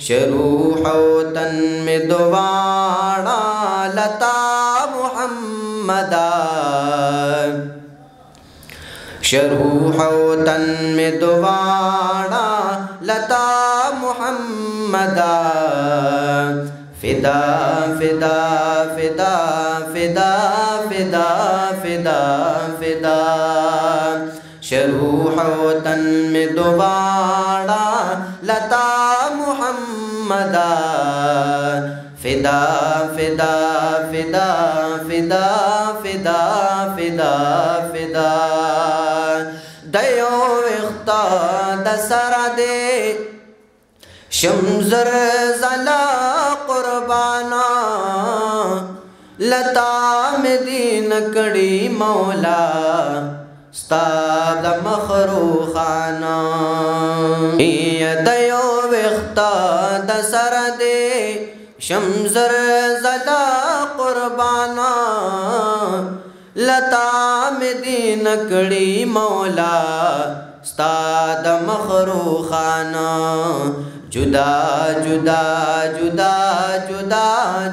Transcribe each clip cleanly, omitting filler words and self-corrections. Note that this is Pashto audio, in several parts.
شروح وطن میں دوبارہ لتا محمدا شروح وطن میں دوبارہ لتا محمدا فدا فدا فدا فدا فدا فدا فدا شروح وطن میں دوبارہ لتا محمدا فدا فدا فدا فدا فدا فدا فدا دیو اختا دسر دے شمزر زلا قربانا لتا میں دین کڑی مولا ستاد مخروخانا دیو اختا دسر دے شمزر زلا قربانا لتا میں دین کڑی مولا ستاد مخروخانا جدا جدا جدا جدا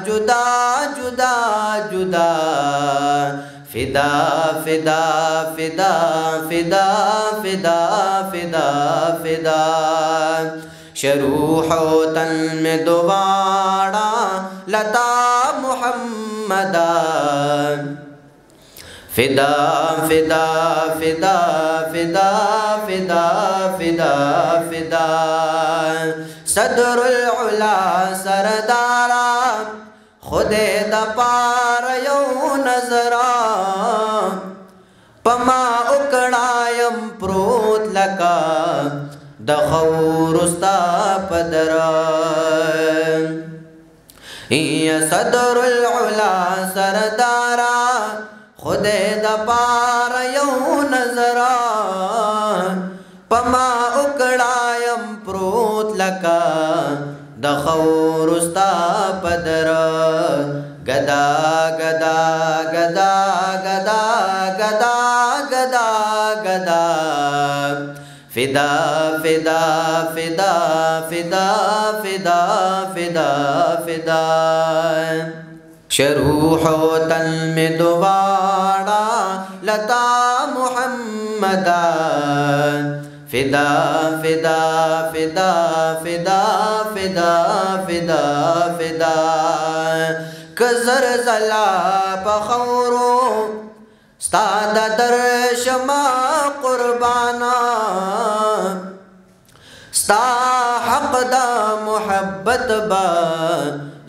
جدا جدا جدا فدا فدا فدا فدا فدا فدا فدا شروح وطن میں دوبارہ لتا محمدا فدا فدا فدا فدا فدا فدا فدا صدر العلا سردارا خود دا پار یو نظرا پما اکڑایم پروت لکا دا خورستا پدرا یا صدر العلا سردارا خود دا پار یو نظرا پما اکڑایم پروت لکا دا خورستا پدرا گدا گدا گدا گدا گدا گدا گدا فدا فدا فدا فدا فدا فدا فدا شروح وطن میں دوبارہ لتا محمدا فدا فدا فدا فدا فدا فدا فدا کزر زلا پخورو ستاد درشما قربانا ستا حق دا محبت با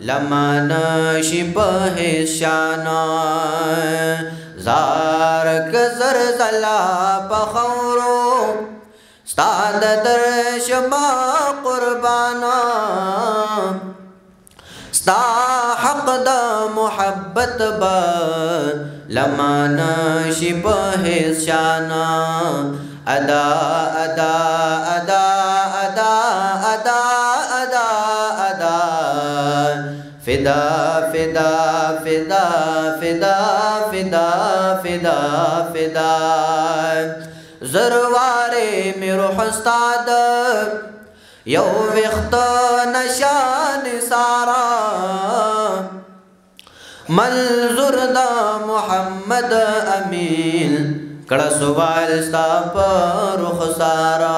لمانا شبہ شانا زار کزر زلا پخورو ستاد درشما قربانا ستا حق دا محبت با لمانا شبہ شانا ادا ادا ادا ادا ادا ادا ادا فدا فدا فدا فدا فدا فدا فدا زروارے میں روح استاد یو وقت نشان سارا منظور دا محمد امین کڑا سوال ستا پر رخ سارا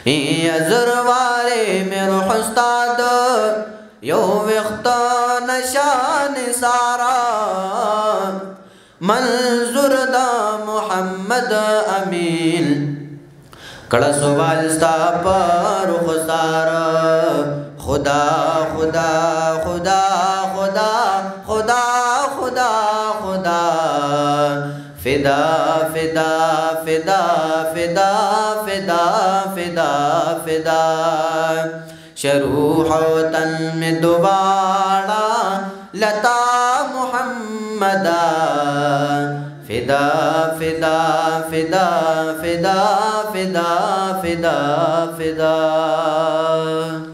یا زروارے میں روح استاد یو وقت نشان سارا منظور دا محمد امین کڑا سوال ستا پر رخ سارا خدا خدا خدا خدا خدا خدا خدا فدا فدا فدا فدا فدا فدا فدا شروح وطن میں دوبارہ لتا محمدا فدا فدا فدا فدا فدا فدا فدا